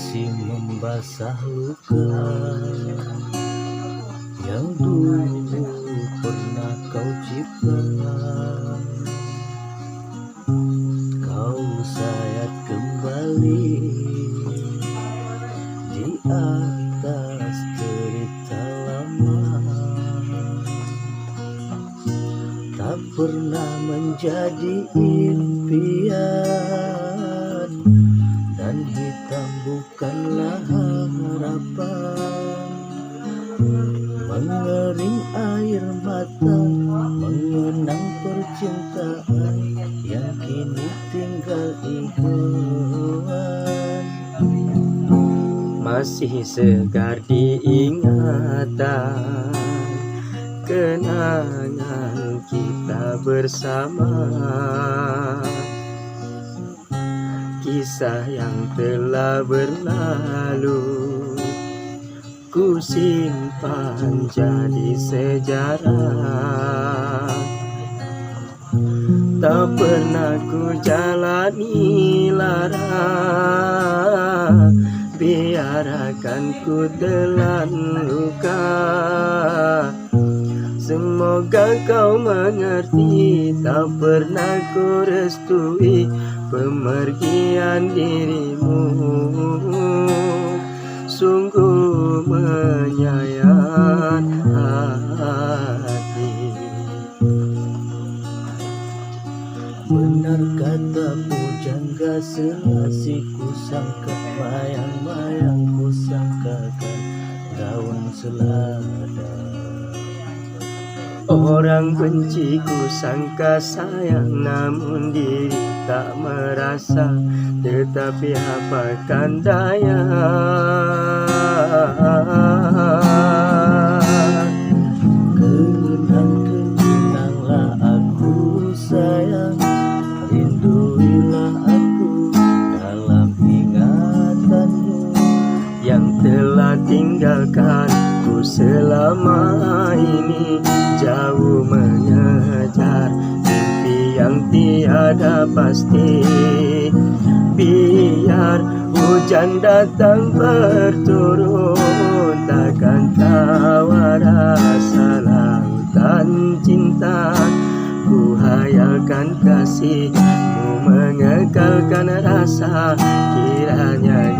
masih membasah luka yang dulu pernah kau cipta. Kau sayat kembali di atas cerita lama, tak pernah menjadi impian, dan hitam bukanlah harapan. Mengering air mata mengenang percintaan yang kini tinggal ingatan. Masih segar diingatan kenangan kita bersama, kisah yang telah berlalu ku simpan jadi sejarah. Tak pernah ku jalani lara, biarkan ku telan luka. Semoga kau mengerti, tak pernah ku restui pemergian dirimu. Sungguh menyayat hati. Benar kata pujangga selasi, ku sangka mayang-mayang, ku sangkakan daun selada. Orang benci ku sangka sayang, namun diri tak merasa. Tetapi apakan daya, kenang-kenanglah aku sayang, rinduilah aku dalam ingatanmu yang telah tinggalkanku selama ini, jauh mengejar mimpi yang tiada pasti. Biar hujan datang berturun, takkan tahu rasa lautan cinta. Ku hayalkan kasihmu mengekalkan rasa, kiranya